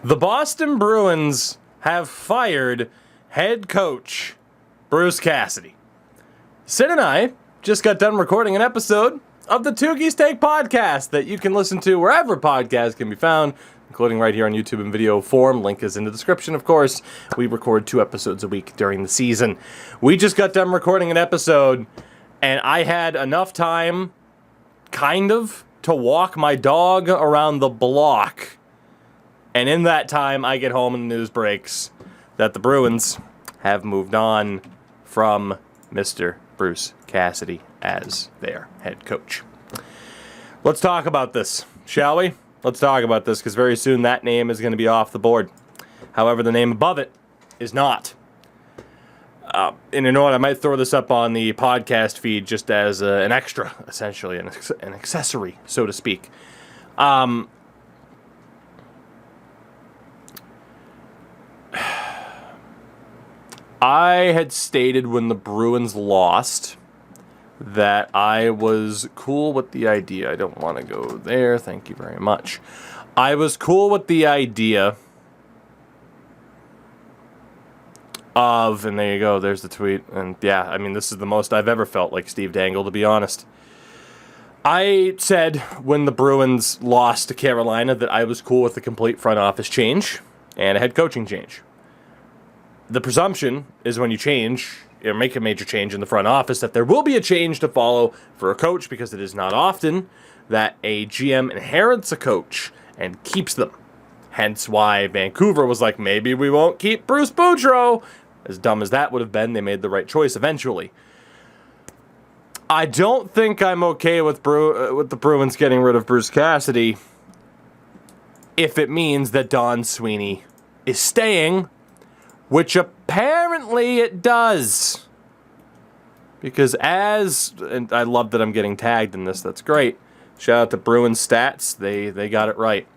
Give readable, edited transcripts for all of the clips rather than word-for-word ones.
The Boston Bruins have fired head coach Bruce Cassidy. Sid and I just got done recording an episode of the Tougie's Take podcast that you can listen to wherever podcasts can be found, including right here on YouTube in video form. Link is in the description, of course. We record 2 episodes a week during the season. We just got done recording an episode, and I had enough time, kind of, to walk my dog around the block. And in that time, I get home and the news breaks that the Bruins have moved on from Mr. Bruce Cassidy as their head coach. Let's talk about this, shall we? Let's talk about this, because very soon that name is going to be off the board. However, the name above it is not. And you know what? I might throw this up on the podcast feed just as an extra, essentially, an accessory, so to speak. I had stated when the Bruins lost that I was cool with the idea. I don't want to go there. Thank you very much. I was cool with the idea of, and there you go, there's the tweet. And yeah, I mean, this is the most I've ever felt like Steve Dangle, to be honest. I said when the Bruins lost to Carolina that I was cool with the complete front office change and a head coaching change. The presumption is when you change, or make a major change in the front office, that there will be a change to follow for a coach, because it is not often that a GM inherits a coach and keeps them. Hence why Vancouver was like, maybe we won't keep Bruce Boudreau. As dumb as that would have been, they made the right choice eventually. I don't think I'm okay with the Bruins getting rid of Bruce Cassidy if it means that Don Sweeney is staying, which apparently it does. Because and I love that I'm getting tagged in this, that's great. Shout out to Bruins Stats, they got it right.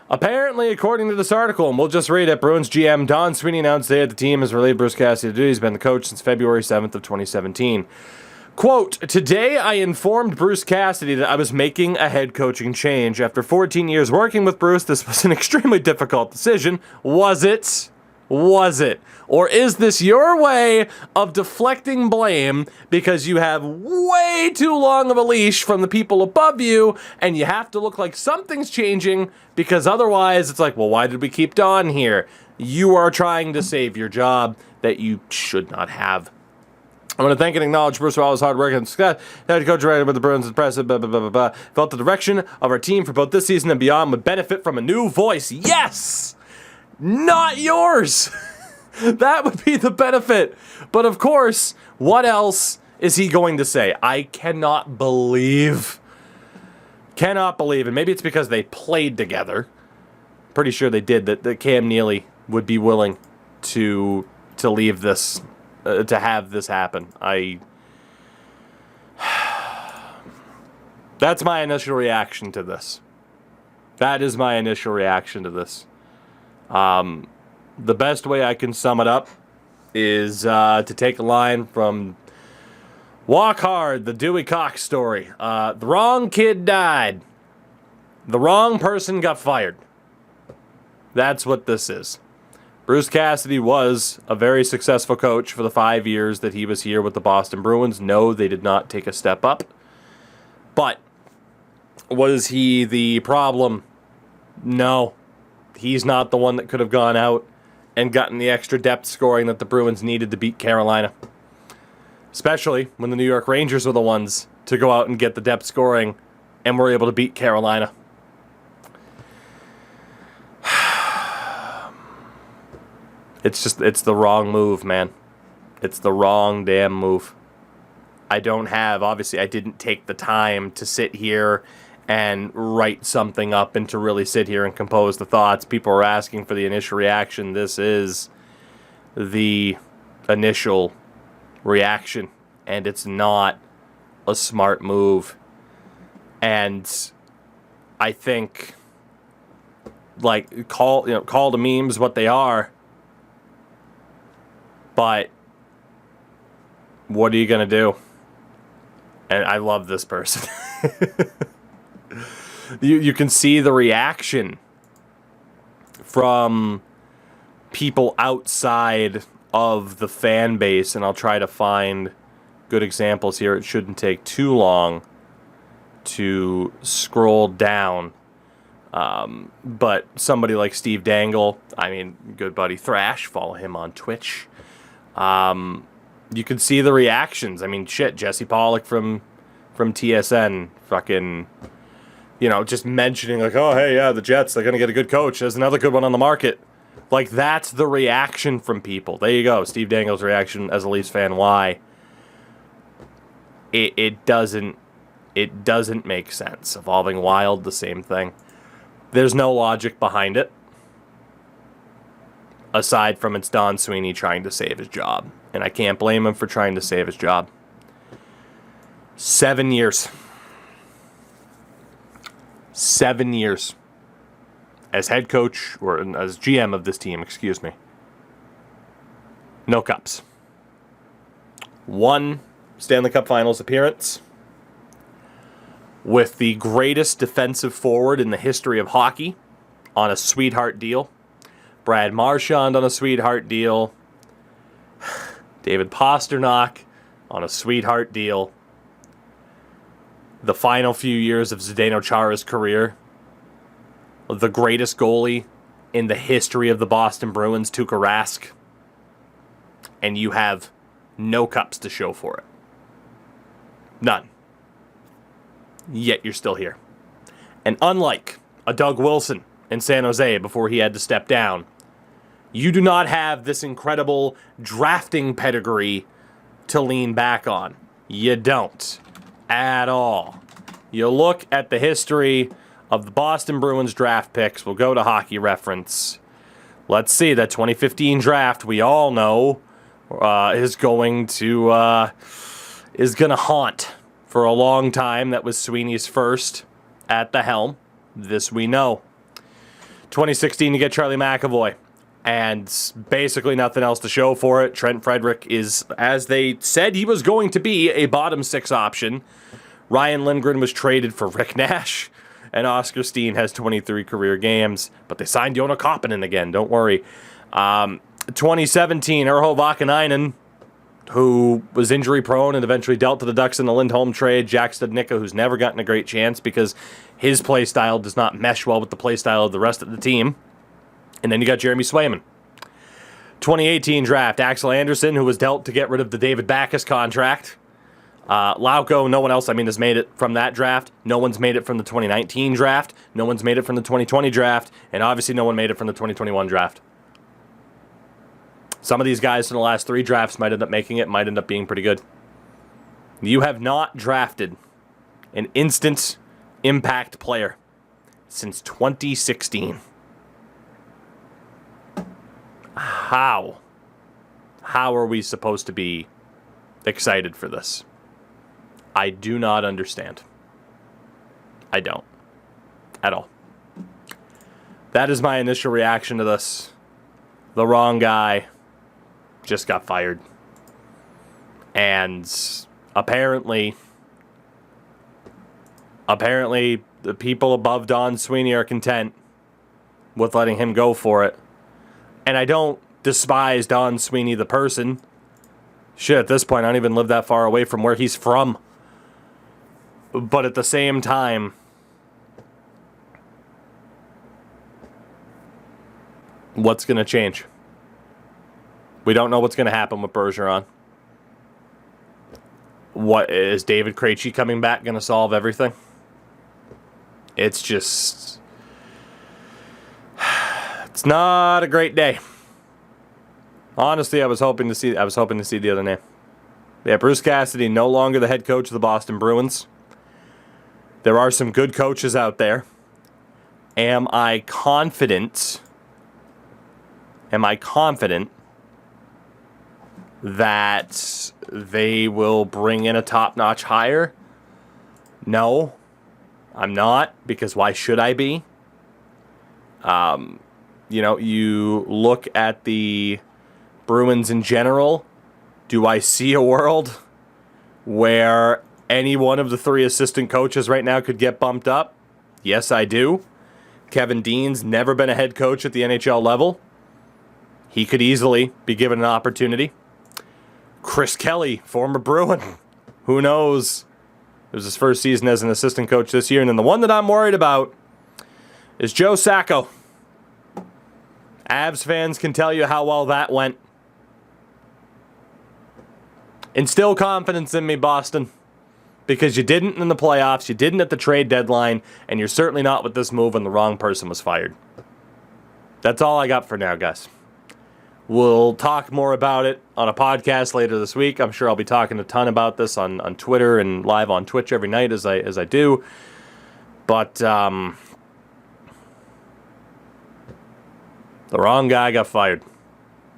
Apparently, according to this article, and we'll just read it, Bruins GM Don Sweeney announced today that the team has relieved Bruce Cassidy of duties. He's been the coach since February 7th of 2017. Quote, today I informed Bruce Cassidy that I was making a head coaching change. After 14 years working with Bruce, this was an extremely difficult decision. Was it? Was it? Or is this your way of deflecting blame because you have way too long of a leash from the people above you and you have to look like something's changing, because otherwise it's like, well, why did we keep Don here? You are trying to save your job that you should not have. I want to thank and acknowledge Bruce for all his hard work and success. Head coach right with the Bruins, impressive, blah, blah, blah, blah, blah. Felt the direction of our team for both this season and beyond would benefit from a new voice. Yes! Not yours. That would be the benefit. But of course, what else is he going to say? I cannot believe, and maybe it's because they played together. Pretty sure they did, that Cam Neely would be willing to leave this, to have this happen. That's my initial reaction to this. That is my initial reaction to this. The best way I can sum it up is to take a line from Walk Hard, the Dewey Cox story. The wrong kid died. The wrong person got fired. That's what this is. Bruce Cassidy was a very successful coach for the 5 years that he was here with the Boston Bruins. No, they did not take a step up. But was he the problem? No. He's not the one that could have gone out and gotten the extra depth scoring that the Bruins needed to beat Carolina. Especially when the New York Rangers were the ones to go out and get the depth scoring and were able to beat Carolina. It's the wrong move, man. It's the wrong damn move. Obviously, I didn't take the time to sit here and write something up and to really sit here and compose the thoughts. People are asking for the initial reaction. This is the initial reaction, and it's not a smart move. And I think, like, call the memes what they are, but what are you gonna do? And I love this person. You can see the reaction from people outside of the fan base, and I'll try to find good examples here. It shouldn't take too long to scroll down. But somebody like Steve Dangle, I mean, good buddy Thrash, follow him on Twitch. You can see the reactions. I mean, shit, Jesse Pollock from TSN, fucking, just mentioning like, oh, hey, yeah, the Jets, they're going to get a good coach. There's another good one on the market. Like, that's the reaction from people. There you go, Steve Dangle's reaction as a Leafs fan. Why? It doesn't make sense. Evolving Wild, the same thing. There's no logic behind it, aside from it's Don Sweeney trying to save his job. And I can't blame him for trying to save his job. 7 years. 7 years. As head coach, or as GM of this team, excuse me. No cups. 1 Stanley Cup Finals appearance with the greatest defensive forward in the history of hockey on a sweetheart deal. Brad Marchand on a sweetheart deal. David Pasternak on a sweetheart deal. The final few years of Zdeno Chara's career. The greatest goalie in the history of the Boston Bruins, Tuukka Rask. And you have no cups to show for it. None. Yet you're still here. And unlike a Doug Wilson in San Jose before he had to step down, you do not have this incredible drafting pedigree to lean back on. You don't. At all. You look at the history of the Boston Bruins draft picks. We'll go to Hockey Reference. Let's see, that 2015 draft, we all know, is going to haunt for a long time. That was Sweeney's first at the helm. This we know. 2016, you get Charlie McAvoy. And basically nothing else to show for it. Trent Frederick is, as they said he was going to be, a bottom 6 option. Ryan Lindgren was traded for Rick Nash. And Oscar Steen has 23 career games. But they signed Joona Koppanen again, don't worry. 2017, Urho Vakanainen, who was injury-prone and eventually dealt to the Ducks in the Lindholm trade. Jack Studnicka, who's never gotten a great chance because his play style does not mesh well with the play style of the rest of the team. And then you got Jeremy Swayman. 2018 draft, Axel Anderson, who was dealt to get rid of the David Backes contract. Lauko, no one else, has made it from that draft. No one's made it from the 2019 draft. No one's made it from the 2020 draft. And obviously no one made it from the 2021 draft. Some of these guys in the last 3 drafts might end up making it, might end up being pretty good. You have not drafted an instant impact player since 2016. How are we supposed to be excited for this? I do not understand. I don't. At all. That is my initial reaction to this. The wrong guy just got fired. And apparently the people above Don Sweeney are content with letting him go for it. And I don't despise Don Sweeney, the person. Shit, at this point, I don't even live that far away from where he's from. But at the same time, what's going to change? We don't know what's going to happen with Bergeron. What is David Krejci coming back going to solve everything? It's just... It's not a great day. Honestly, I was hoping to see the other name. Yeah, Bruce Cassidy, no longer the head coach of the Boston Bruins. There are some good coaches out there. Am I confident that they will bring in a top-notch hire? No, I'm not, because why should I be? You look at the Bruins in general. Do I see a world where any one of the 3 assistant coaches right now could get bumped up? Yes, I do. Kevin Dean's never been a head coach at the NHL level. He could easily be given an opportunity. Chris Kelly, former Bruin. Who knows? It was his first season as an assistant coach this year. And then the one that I'm worried about is Joe Sacco. Avs fans can tell you how well that went. Instill confidence in me, Boston. Because you didn't in the playoffs, you didn't at the trade deadline, and you're certainly not with this move when the wrong person was fired. That's all I got for now, guys. We'll talk more about it on a podcast later this week. I'm sure I'll be talking a ton about this on Twitter and live on Twitch every night as I do. But the wrong guy got fired.